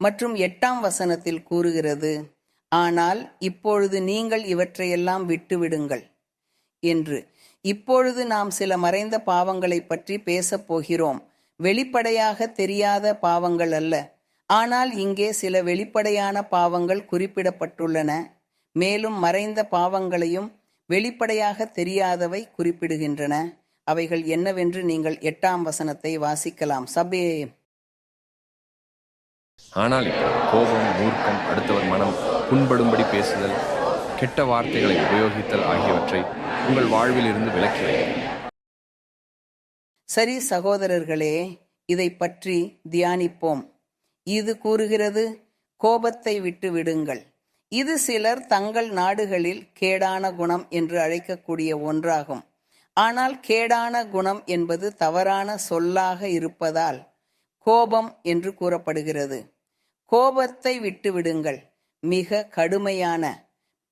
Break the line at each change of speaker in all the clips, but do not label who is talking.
மற்றும் 8ஆம் வசனத்தில் கூறுகிறது, ஆனால் இப்பொழுது நீங்கள் இவற்றையெல்லாம் விட்டுவிடுங்கள் என்று. இப்பொழுது நாம் சில மறைந்த பாவங்களை பற்றி பேசப் போகிறோம். வெளிப்படையாக தெரியாத பாவங்கள் அல்ல, ஆனால் இங்கே சில வெளிப்படையான பாவங்கள் குறிப்பிடப்பட்டுள்ளன. மேலும் மறைந்த பாவங்களையும் வெளிப்படையாக தெரியாதவை குறிப்பிடுகின்றன. அவைகள் என்னவென்று நீங்கள் 8ஆம் வசனத்தை வாசிக்கலாம். சபையே,
ஆனால் இப்போ கோபம், மூர்க்கம், அடுத்தவர் மனம் புண்படும்படி பேசுதல், கெட்ட வார்த்தைகளை உபயோகித்தல் ஆகியவற்றை உங்கள் வாழ்வில் இருந்து விலக்கி வையுங்கள்.
சரி சகோதரர்களே, இதை பற்றி தியானிப்போம். இது கூறுகிறது, கோபத்தை விட்டு விடுங்கள். இது சிலர் தங்கள் நாடுகளில் கேடான குணம் என்று அழைக்கக்கூடிய ஒன்றாகும். ஆனால் கேடான குணம் என்பது தவறான சொல்லாக இருப்பதால் கோபம் என்று கூறப்படுகிறது. கோபத்தை விட்டு விடுங்கள். மிக கடுமையான,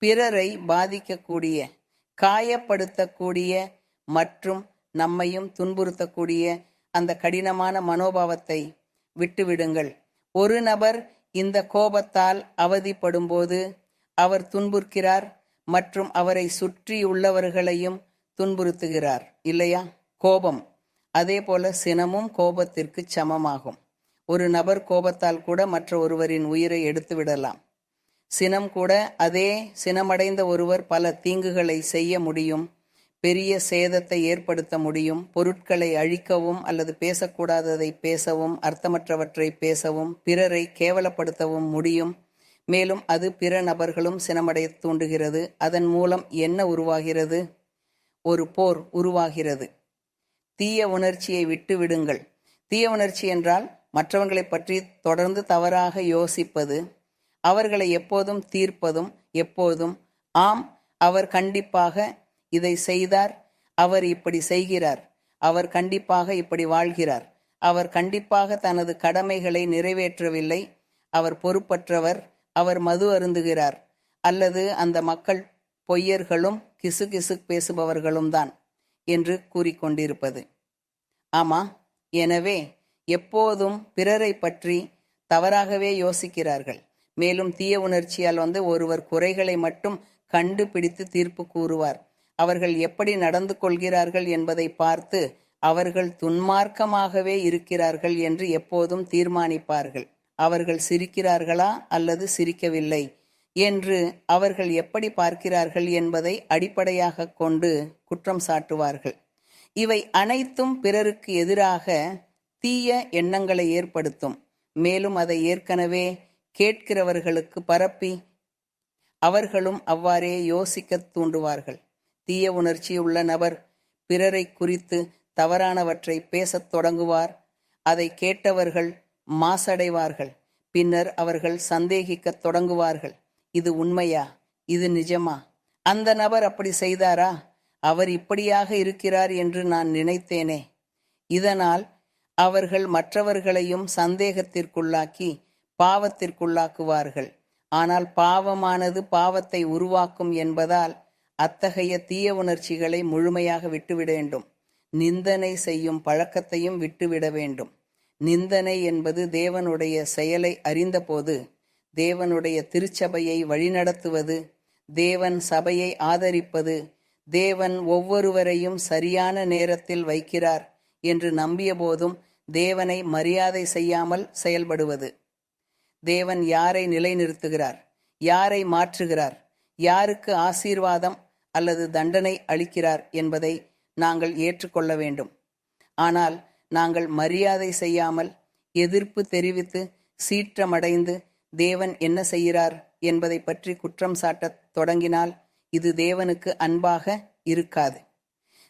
பிறரை பாதிக்கக்கூடிய, காயப்படுத்தக்கூடிய மற்றும் நம்மையும் துன்புறுத்தக்கூடிய அந்த கடினமான மனோபாவத்தை விட்டுவிடுங்கள். ஒரு நபர் இந்த கோபத்தால் அவதிப்படும்போது அவர் துன்புறுக்கிறார் மற்றும் அவரை சுற்றியுள்ளவர்களையும் துன்புறுத்துகிறார், இல்லையா? கோபம் அதே போல சினமும் கோபத்திற்கு சமமாகும். ஒரு நபர் கோபத்தால் கூட மற்ற ஒருவரின் உயிரை எடுத்து விடலாம். சினம் கூட, அதே சினமடைந்த ஒருவர் பல தீங்குகளை செய்ய முடியும், பெரிய சேதத்தை ஏற்படுத்த முடியும், பொருட்களை அழிக்கவும் அல்லது பேசக்கூடாததை பேசவும், அர்த்தமற்றவற்றை பேசவும், பிறரை கேவலப்படுத்தவும் முடியும். மேலும் அது பிற நபர்களும் சினமடைய தூண்டுகிறது. அதன் மூலம் என்ன உருவாகிறது? ஒரு போர் உருவாகிறது. தீய உணர்ச்சியை விட்டு விடுங்கள். தீய உணர்ச்சி என்றால் மற்றவர்களை பற்றி தொடர்ந்து தவறாக யோசிப்பது, அவர்களை எப்போதும் தீர்ப்பதும், எப்போதும் ஆம் அவர் கண்டிப்பாக இதை செய்தார், அவர் இப்படி செய்கிறார், அவர் கண்டிப்பாக இப்படி வாழ்கிறார், அவர் கண்டிப்பாக தனது கடமைகளை நிறைவேற்றவில்லை, அவர் பொறுப்பற்றவர், அவர் மது அருந்துகிறார், அல்லது அந்த மக்கள் பொய்யர்களும் கிசுகிசு பேசுபவர்களும் தான் என்று கூறிக்கொண்டிருப்பது. ஆமா, எனவே எப்போதும் பிறரை பற்றி தவறாகவே யோசிக்கிறார்கள். மேலும் தீய உணர்ச்சியால் ஒருவர் குறைகளை மட்டும் கண்டுபிடித்து தீர்ப்பு கூறுவார். அவர்கள் எப்படி நடந்து கொள்கிறார்கள் என்பதை பார்த்து அவர்கள் துன்மார்க்கமாகவே இருக்கிறார்கள் என்று எப்போதும் தீர்மானிப்பார்கள். அவர்கள் சிரிக்கிறார்களா அல்லது சிரிக்கவில்லை என்று அவர்கள் எப்படி பார்க்கிறார்கள் என்பதை அடிப்படையாக கொண்டு குற்றம் சாட்டுவார்கள். இவை அனைத்தும் பிறருக்கு எதிராக தீய எண்ணங்களை ஏற்படுத்தும். மேலும் அதை ஏற்கனவே கேட்கிறவர்களுக்கு பரப்பி அவர்களும் அவ்வாறே யோசிக்க தூண்டுவார்கள். தீய உணர்ச்சி உள்ள நபர் பிறரை குறித்து தவறானவற்றை பேசத் தொடங்குவார். அதை கேட்டவர்கள் மாசடைவார்கள். பின்னர் அவர்கள் சந்தேகிக்கத் தொடங்குவார்கள். இது உண்மையா? இது நிஜமா? அந்த நபர் அப்படி செய்தாரா? அவர் இப்படியாக இருக்கிறார் என்று நான் நினைத்தேனே. இதனால் அவர்கள் மற்றவர்களையும் சந்தேகத்திற்குள்ளாக்கி பாவத்திற்குள்ளாக்குவார்கள். ஆனால் பாவமானது பாவத்தை உருவாக்கும் என்பதால் அத்தகைய தீய உணர்ச்சிகளை முழுமையாக விட்டுவிட வேண்டும். நிந்தனை செய்யும் பழக்கத்தையும் விட்டுவிட வேண்டும். நிந்தனை என்பது தேவனுடைய செயலை அறிந்தபோது தேவனுடைய திருச்சபையை வழிநடத்துவது, தேவன் சபையை ஆதரிப்பது, தேவன் ஒவ்வொருவரையும் சரியான நேரத்தில் வைக்கிறார் என்று நம்பிய போதும் தேவனை மரியாதை செய்யாமல் செயல்படுவது. தேவன் யாரை நிலைநிறுத்துகிறார், யாரை மாற்றுகிறார், யாருக்கு ஆசீர்வாதம் அல்லது தண்டனை அளிக்கிறார் என்பதை நாங்கள் ஏற்றுக்கொள்ள வேண்டும். ஆனால் நாங்கள் மரியாதை செய்யாமல் எதிர்ப்பு தெரிவித்து சீற்றமடைந்து தேவன் என்ன செய்கிறார் என்பதை பற்றி குற்றம் சாட்டத் தொடங்கினால் இது தேவனுக்கு அன்பாக இருக்காது.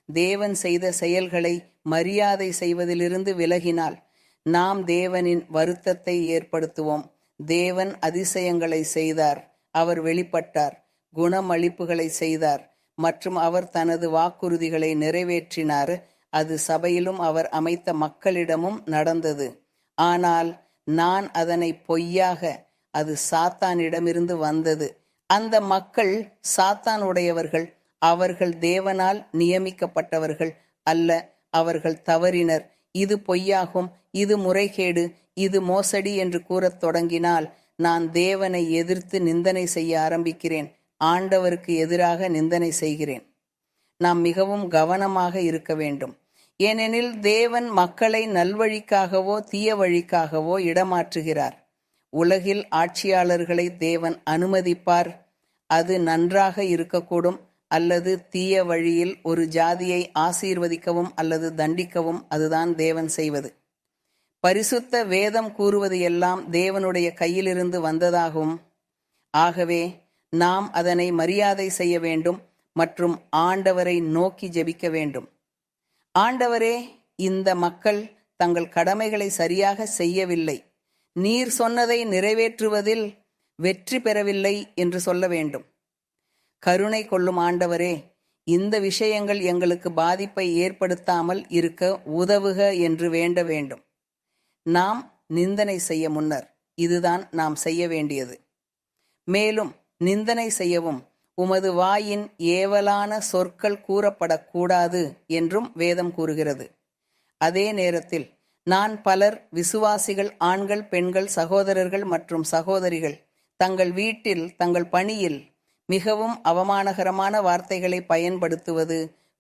தேவன் செய்த செயல்களை மரியாதை செய்வதிலிருந்து விலகினால் நாம் தேவனின் வருத்தத்தை ஏற்படுத்துவோம். தேவன் அதிசயங்களை செய்தார், அவர் வெளிப்பட்டார், குணமளிப்புகளை செய்தார் மற்றும் அவர் தனது வாக்குறுதிகளை நிறைவேற்றினார். அது சபையிலும் அவர் அமைத்த மக்களிடமும் நடந்தது. ஆனால் நான் அதனை பொய்யாக, அது சாத்தானிடமிருந்து வந்தது. அந்த மக்கள் சாத்தான் உடையவர்கள், அவர்கள் தேவனால் நியமிக்கப்பட்டவர்கள் அல்ல, அவர்கள் தவறினர். இது பொய்யாகும், இது முறைகேடு, இது மோசடி என்று கூறத் தொடங்கினால் நான் தேவனை எதிர்த்து நிந்தனை செய்ய ஆரம்பிக்கிறேன். ஆண்டவருக்கு எதிராக நிந்தனை செய்கிறேன். நாம் மிகவும் கவனமாக இருக்க வேண்டும். ஏனெனில் தேவன் மக்களை நல்வழிக்காகவோ தீய வழிக்காகவோ இடமாற்றுகிறார். உலகில் ஆட்சியாளர்களை தேவன் அனுமதிப்பார். அது நன்றாக இருக்கக்கூடும், அல்லது தீய வழியில் ஒரு ஜாதியை ஆசீர்வதிக்கவும் அல்லது தண்டிக்கவும் அதுதான் தேவன் செய்வது. பரிசுத்த வேதம் கூறுவது எல்லாம் தேவனுடைய கையிலிருந்து வந்ததாகும். ஆகவே நாம் அதனை மரியாதை செய்ய வேண்டும் மற்றும் ஆண்டவரை நோக்கி ஜெபிக்க வேண்டும். ஆண்டவரே, இந்த மக்கள் தங்கள் கடமைகளை சரியாக செய்யவில்லை, நீர் சொன்னதை நிறைவேற்றுவதில் வெற்றி பெறவில்லை என்று சொல்ல வேண்டும். கருணை கொள்ளும் ஆண்டவரே, இந்த விஷயங்கள் எங்களுக்கு பாதிப்பை ஏற்படுத்தாமல் இருக்க உதவுக என்று வேண்ட வேண்டும். நாம் நிந்தனை செய்ய முன்னர் இதுதான் நாம் செய்ய வேண்டியது. மேலும் நிந்தனை செய்யவும் உமது வாயின் ஏவலான சொற்கள் கூறப்படக்கூடாது என்றும் வேதம் கூறுகிறது. அதே நேரத்தில் நான் பலர் விசுவாசிகள், ஆண்கள், பெண்கள், சகோதரர்கள் மற்றும் சகோதரிகள் தங்கள் வீட்டில் தங்கள் பணியில் மிகவும் அவமானகரமான வார்த்தைகளை பயன்படுத்துவது,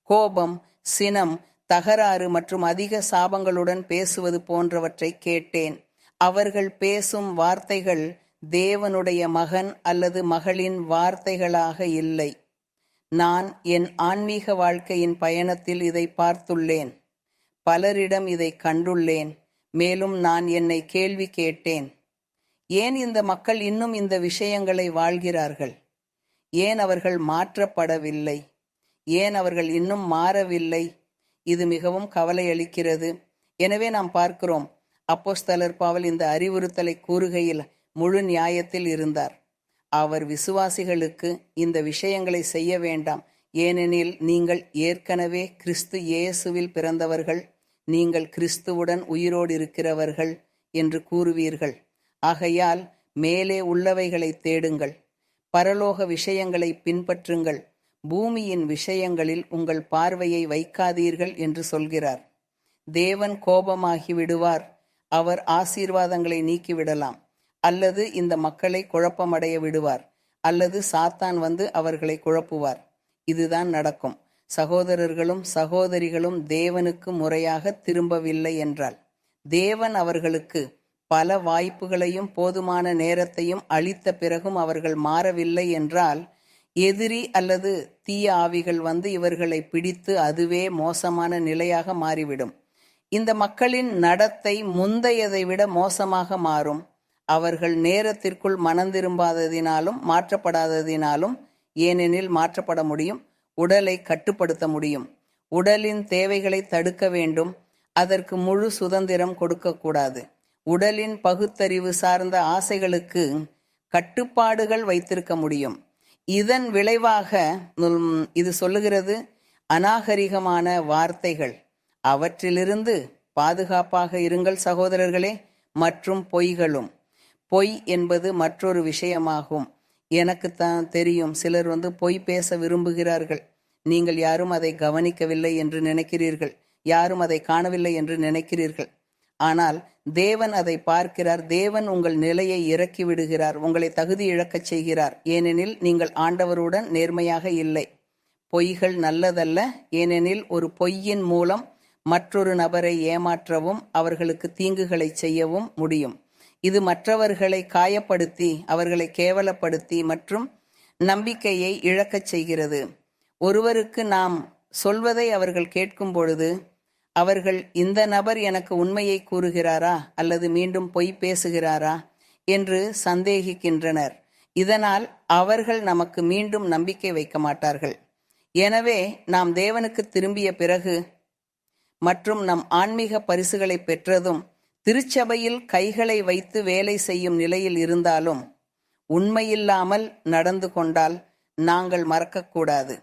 கோபம், சினம், தகராறு மற்றும் அதிக சாபங்களுடன் பேசுவது போன்றவற்றை கேட்டேன். அவர்கள் பேசும் வார்த்தைகள் தேவனுடைய மகன் அல்லது மகளின் வார்த்தைகளாக இல்லை. நான் என் ஆன்மீக வாழ்க்கையின் பயணத்தில் இதை பார்த்துள்ளேன். பலரிடம் இதை கண்டுள்ளேன். மேலும் நான் என்னை கேள்வி கேட்டேன், ஏன் இந்த மக்கள் இன்னும் இந்த விஷயங்களை வாழ்கிறார்கள்? ஏன் அவர்கள் மாற்றப்படவில்லை? ஏன் அவர்கள் இன்னும் மாறவில்லை? இது மிகவும் கவலை அளிக்கிறது. எனவே நாம் பார்க்கிறோம், அப்போஸ்தலர் பவுல் இந்த அறிவுறுத்தலை கூறுகையில் முழு நியாயத்தில் இருந்தார். அவர் விசுவாசிகளுக்கு இந்த விஷயங்களை செய்ய வேண்டாம், ஏனெனில் நீங்கள் ஏற்கனவே கிறிஸ்து இயேசுவில் பிறந்தவர்கள், நீங்கள் கிறிஸ்துவுடன் உயிரோடு இருக்கிறவர்கள் என்று கூறுவீர்கள். ஆகையால் மேலே உள்ளவைகளை தேடுங்கள், பரலோக விஷயங்களை பின்பற்றுங்கள், பூமியின் விஷயங்களில் உங்கள் பார்வையை வைக்காதீர்கள் என்று சொல்கிறார். தேவன் கோபமாகி விடுவார். அவர் ஆசீர்வாதங்களை நீக்கிவிடலாம், அல்லது இந்த மக்களை குழப்பமடைய விடுவார், அல்லது சாத்தான் வந்து அவர்களை குழப்புவார். இதுதான் நடக்கும். சகோதரர்களும் சகோதரிகளும் தேவனுக்கு முறையாக திரும்பவில்லை என்றால், தேவன் அவர்களுக்கு பல வாய்ப்புகளையும் போதுமான நேரத்தையும் அளித்த பிறகும் அவர்கள் மாறவில்லை என்றால், எதிரி அல்லது தீய ஆவிகள் வந்து இவர்களை பிடித்து அதுவே மோசமான நிலையாக மாறிவிடும். இந்த மக்களின் நடத்தை முந்தையதை விட மோசமாக மாறும். அவர்கள் நேரத்திற்குள் மனந்திரும்பாததினாலும் மாற்றப்படாததினாலும், ஏனெனில் மாற்றப்பட முடியும், உடலை கட்டுப்படுத்த முடியும், உடலின் தேவைகளை தடுக்க வேண்டும், அதற்கு முழு சுதந்திரம் கொடுக்கக்கூடாது. உடலின் பகுத்தறிவு சார்ந்த ஆசைகளுக்கு கட்டுப்பாடுகள் வைத்திருக்க முடியும். இதன் விளைவாக இது சொல்லுகிறது, அநாகரிகமான வார்த்தைகள், அவற்றிலிருந்து பாதுகாப்பாக இருங்கள் சகோதரர்களே. மற்றும் பொய்களும். பொய் என்பது மற்றொரு விஷயமாகும். எனக்கு தான் தெரியும், சிலர் பொய் பேச விரும்புகிறார்கள். நீங்கள் யாரும் அதை கவனிக்கவில்லை என்று நினைக்கிறீர்கள், யாரும் அதை காணவில்லை என்று நினைக்கிறீர்கள். ஆனால் தேவன் அதை பார்க்கிறார். தேவன் உங்கள் நிலையை இறக்கி விடுகிறார், உங்களை தகுதி இழக்கச் செய்கிறார். ஏனெனில் நீங்கள் ஆண்டவருடன் நேர்மையாக இல்லை. பொய்கள் நல்லதல்ல, ஏனெனில் ஒரு பொய்யின் மூலம் மற்றொரு நபரை ஏமாற்றவும் அவர்களுக்கு தீங்குகளை செய்யவும் முடியும். இது மற்றவர்களை காயப்படுத்தி அவர்களை கேவலப்படுத்தி மற்றும் நம்பிக்கையை இழக்கச் செய்கிறது. ஒருவருக்கு நாம் சொல்வதை அவர்கள் கேட்கும் பொழுது அவர்கள், இந்த நபர் எனக்கு உண்மையை கூறுகிறாரா அல்லது மீண்டும் பொய் பேசுகிறாரா என்று சந்தேகிக்கின்றனர். இதனால் அவர்கள் நமக்கு மீண்டும் நம்பிக்கை வைக்க மாட்டார்கள். எனவே நாம் தேவனுக்கு திரும்பிய பிறகு மற்றும் நம் ஆன்மீக பரிசுகளை பெற்றதும் திருச்சபையில் கைகளை வைத்து வேலை செய்யும் நிலையில் இருந்தாலும் உண்மையில்லாமல் நடந்து கொண்டால் நாங்கள் மறக்கக்கூடாது.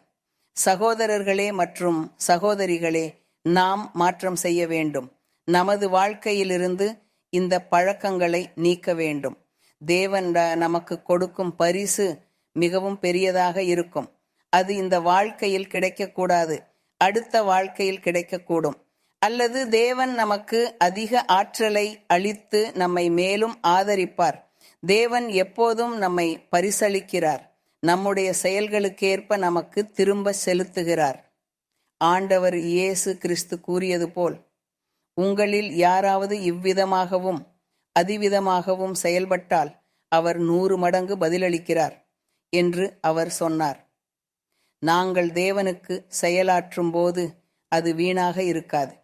சகோதரர்களே மற்றும் சகோதரிகளே, நாம் மாற்றம் செய்ய வேண்டும். நமது வாழ்க்கையிலிருந்து இந்த பழக்கங்களை நீக்க வேண்டும். தேவன் நமக்கு கொடுக்கும் பரிசு மிகவும் பெரியதாக இருக்கும். அது இந்த வாழ்க்கையில் கிடைக்கக்கூடாது, அடுத்த வாழ்க்கையில் கிடைக்கக்கூடும். அல்லது தேவன் நமக்கு அதிக ஆற்றலை அளித்து நம்மை மேலும் ஆதரிப்பார். தேவன் எப்போதும் நம்மை பரிசளிக்கிறார். நம்முடைய செயல்களுக்கேற்ப நமக்கு திரும்ப செலுத்துகிறார். ஆண்டவர் இயேசு கிறிஸ்து கூறியது போல், உங்களில் யாராவது இவ்விதமாகவும் அதிவிதமாகவும் செயல்பட்டால் அவர் 100 மடங்கு பதிலளிக்கிறார் என்று அவர் சொன்னார். நாங்கள் தேவனுக்கு செயலாற்றும் போது அது வீணாக இருக்காது.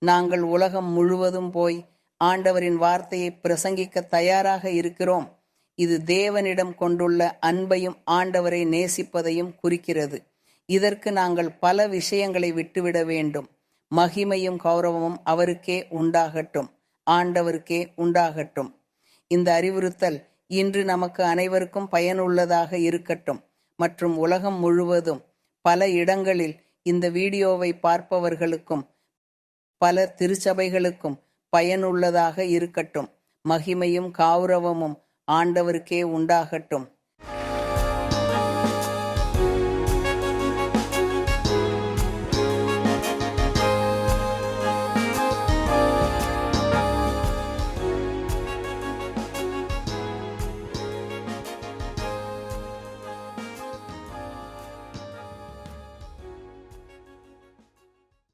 நாங்கள் உலகம் முழுவதும் போய் ஆண்டவரின் வார்த்தையை பிரசங்கிக்க தயாராக இருக்கிறோம். இது தேவனிடம் கொண்டுள்ள அன்பையும் ஆண்டவரை நேசிப்பதையும் குறிக்கிறது. இதற்கு நாங்கள் பல விஷயங்களை விட்டுவிட வேண்டும். மகிமையும் கௌரவமும் அவருக்கே உண்டாகட்டும், ஆண்டவருக்கே உண்டாகட்டும். இந்த அறிவுறுத்தல் இன்று நமக்கு அனைவருக்கும் பயனுள்ளதாக இருக்கட்டும் மற்றும் உலகம் முழுவதும் பல இடங்களில் இந்த வீடியோவை பார்ப்பவர்களுக்கும் பல திருச்சபைகளுக்கும் பயனுள்ளதாக இருக்கட்டும். மகிமையும் கௌரவமும் ஆண்டவருக்கே உண்டாகட்டும்.